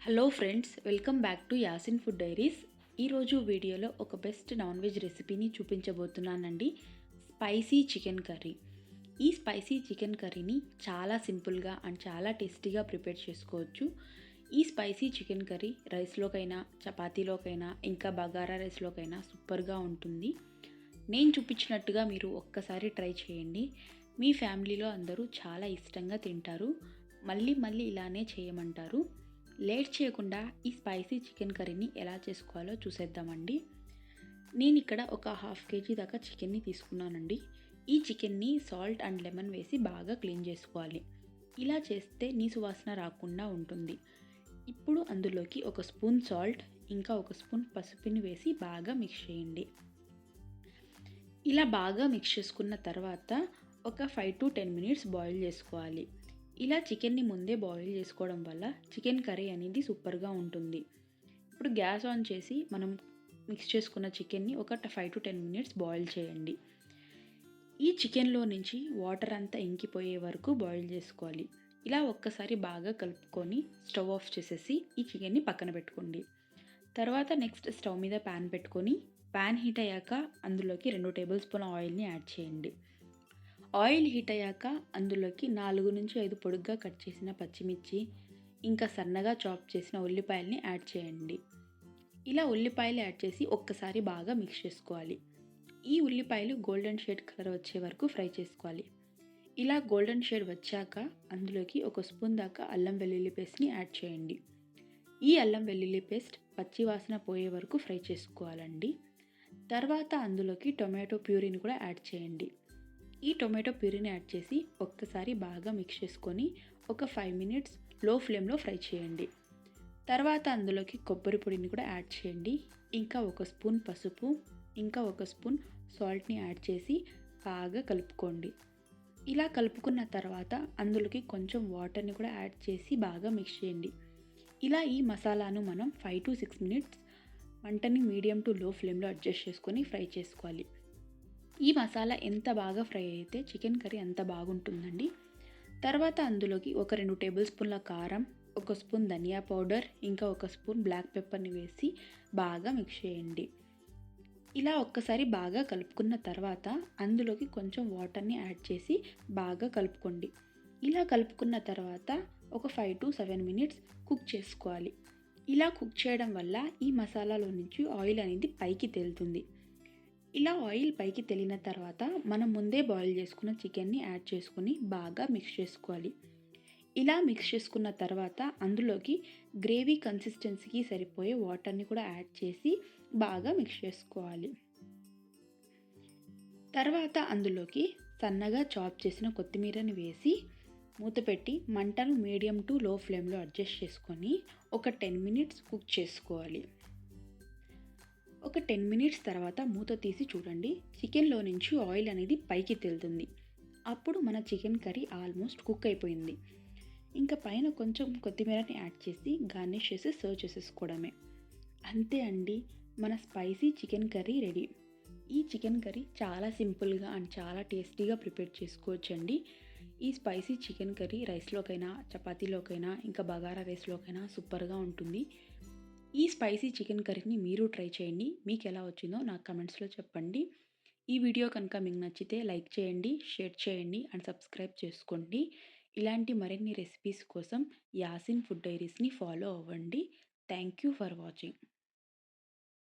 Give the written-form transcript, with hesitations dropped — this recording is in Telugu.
Hello friends, welcome back to Yasin food diaries. ఈరోజు వీడియోలో ఒక బెస్ట్ నాన్ వెజ్ రెసిపీని చూపించబోతున్నానండి. Spicy chicken curry. ఈ స్పైసీ చికెన్ కర్రీని చాలా సింపుల్గా అండ్ చాలా టేస్టీగా ప్రిపేర్ చేసుకోవచ్చు. ఈ స్పైసీ చికెన్ కర్రీ రైస్లోకైనా, చపాతీలోకైనా, ఇంకా బగారా రైస్లోకైనా సూపర్గా ఉంటుంది. నేను చూపించినట్టుగా మీరు ఒక్కసారి ట్రై చేయండి. మీ ఫ్యామిలీలో అందరూ చాలా ఇష్టంగా తింటారు. మళ్ళీ మళ్ళీ ఇలానే చేయమంటారు. లేట్ చేయకుండా ఈ స్పైసీ చికెన్ కర్రీని ఎలా చేసుకోవాలో చూసేద్దామండి. నేను ఇక్కడ ఒక హాఫ్ కేజీ దాకా చికెన్ని తీసుకున్నానండి. ఈ చికెన్ని సాల్ట్ అండ్ లెమన్ వేసి బాగా క్లీన్ చేసుకోవాలి. ఇలా చేస్తే నీసు వాసన రాకుండా ఉంటుంది. ఇప్పుడు అందులోకి ఒక స్పూన్ సాల్ట్, ఇంకా ఒక స్పూన్ పసుపుని వేసి బాగా మిక్స్ చేయండి. ఇలా బాగా మిక్స్ చేసుకున్న తర్వాత ఒక 5 to 10 మినిట్స్ బాయిల్ చేసుకోవాలి. ఇలా చికెన్ని ముందే బాయిల్ చేసుకోవడం వల్ల చికెన్ కర్రీ అనేది సూపర్గా ఉంటుంది. ఇప్పుడు గ్యాస్ ఆన్ చేసి మనం మిక్స్ చేసుకున్న చికెన్ని ఒక 5 to 10 మినిట్స్ బాయిల్ చేయండి. ఈ చికెన్లో నుంచి వాటర్ అంతా ఇంకిపోయే వరకు బాయిల్ చేసుకోవాలి. ఇలా ఒక్కసారి బాగా కలుపుకొని స్టవ్ ఆఫ్ చేసేసి ఈ చికెన్ని పక్కన పెట్టుకోండి. తర్వాత నెక్స్ట్ స్టవ్ మీద ప్యాన్ పెట్టుకొని ప్యాన్ హీట్ అయ్యాక అందులోకి 2 టేబుల్ స్పూన్ ఆయిల్ని యాడ్ చేయండి. ఆయిల్ హీట్ అయ్యాక అందులోకి 4 నుంచి 5 పొడుగ్గా కట్ చేసిన పచ్చిమిర్చి, ఇంకా సన్నగా చాప్ చేసిన ఉల్లిపాయల్ని యాడ్ చేయండి. ఇలా ఉల్లిపాయలు యాడ్ చేసి ఒక్కసారి బాగా మిక్స్ చేసుకోవాలి. ఈ ఉల్లిపాయలు గోల్డెన్ షేడ్ కలర్ వచ్చే వరకు ఫ్రై చేసుకోవాలి. ఇలా గోల్డెన్ షేడ్ వచ్చాక అందులోకి ఒక స్పూన్ దాకా అల్లం వెల్లుల్లి పేస్ట్ని యాడ్ చేయండి. ఈ అల్లం వెల్లుల్లి పేస్ట్ పచ్చి వాసన పోయే వరకు ఫ్రై చేసుకోవాలండి. తర్వాత అందులోకి టొమాటో ప్యూరీని కూడా యాడ్ చేయండి. ఈ టొమాటో ప్యూరీని యాడ్ చేసి ఒక్కసారి బాగా మిక్స్ చేసుకొని ఒక 5 మినిట్స్ లో ఫ్లేమ్లో ఫ్రై చేయండి. తర్వాత అందులోకి కొబ్బరి పొడిని కూడా యాడ్ చేయండి. ఇంకా ఒక స్పూన్ పసుపు, ఇంకా ఒక స్పూన్ సాల్ట్ని యాడ్ చేసి బాగా కలుపుకోండి. ఇలా కలుపుకున్న తర్వాత అందులోకి కొంచెం వాటర్ని కూడా యాడ్ చేసి బాగా మిక్స్ చేయండి. ఇలా ఈ మసాలాను మనం 5 to 6 మినిట్స్ మంటని మీడియం టు లో ఫ్లేమ్లో అడ్జస్ట్ చేసుకొని ఫ్రై చేసుకోవాలి. ఈ మసాలా ఎంత బాగా ఫ్రై అయితే చికెన్ కర్రీ అంత బాగుంటుందండి. తర్వాత అందులోకి ఒక 2 టేబుల్ స్పూన్ల కారం, ఒక స్పూన్ ధనియా పౌడర్, ఇంకా ఒక స్పూన్ బ్లాక్ పెప్పర్ని వేసి బాగా మిక్స్ చేయండి. ఇలా ఒక్కసారి బాగా కలుపుకున్న తర్వాత అందులోకి కొంచెం వాటర్ని యాడ్ చేసి బాగా కలుపుకోండి. ఇలా కలుపుకున్న తర్వాత ఒక 5 to 7 మినిట్స్ కుక్ చేసుకోవాలి. ఇలా కుక్ చేయడం వల్ల ఈ మసాలాలో నుంచి ఆయిల్ అనేది పైకి తేలుతుంది. ఇలా ఆయిల్ పైకి తేలిన తర్వాత మనం ముందే బాయిల్ చేసుకున్న చికెన్ని యాడ్ చేసుకొని బాగా మిక్స్ చేసుకోవాలి. ఇలా మిక్స్ చేసుకున్న తర్వాత అందులోకి గ్రేవీ కన్సిస్టెన్సీకి సరిపోయే వాటర్ని కూడా యాడ్ చేసి బాగా మిక్స్ చేసుకోవాలి. తర్వాత అందులోకి సన్నగా చాప్ చేసిన కొత్తిమీరని వేసి మూత పెట్టి మంటను మీడియం టు లో ఫ్లేమ్లో అడ్జస్ట్ చేసుకొని ఒక 10 మినిట్స్ కుక్ చేసుకోవాలి. ఒక 10 మినిట్స్ తర్వాత మూత తీసి చూడండి, చికెన్లో నుంచి ఆయిల్ అనేది పైకి తేలుతుంది. అప్పుడు మన చికెన్ కర్రీ ఆల్మోస్ట్ కుక్ అయిపోయింది. ఇంకా పైన కొంచెం కొత్తిమీరని యాడ్ చేసి గార్నిష్ చేసి సర్వ్ చేసేసుకోవడమే. అంతే అండి, మన స్పైసీ చికెన్ కర్రీ రెడీ. ఈ చికెన్ కర్రీ చాలా సింపుల్గా అండ్ చాలా టేస్టీగా ప్రిపేర్ చేసుకోవచ్చండి. ఈ స్పైసీ చికెన్ కర్రీ రైస్లోకైనా, చపాతీలోకైనా, ఇంకా బగారా రైస్లోకైనా సూపర్గా ఉంటుంది. ఈ స్పైసీ చికెన్ కర్రీని మీరు ట్రై చేయండి. మీకు ఎలా వచ్చిందో నాకు కమెంట్స్లో చెప్పండి. ఈ వీడియో కనుక మీకు నచ్చితే లైక్ చేయండి, షేర్ చేయండి అండ్ సబ్స్క్రైబ్ చేసుకోండి. ఇలాంటి మరిన్ని రెసిపీస్ కోసం యాసిన్ ఫుడ్ డైరీస్ని ఫాలో అవ్వండి. Thank you for watching.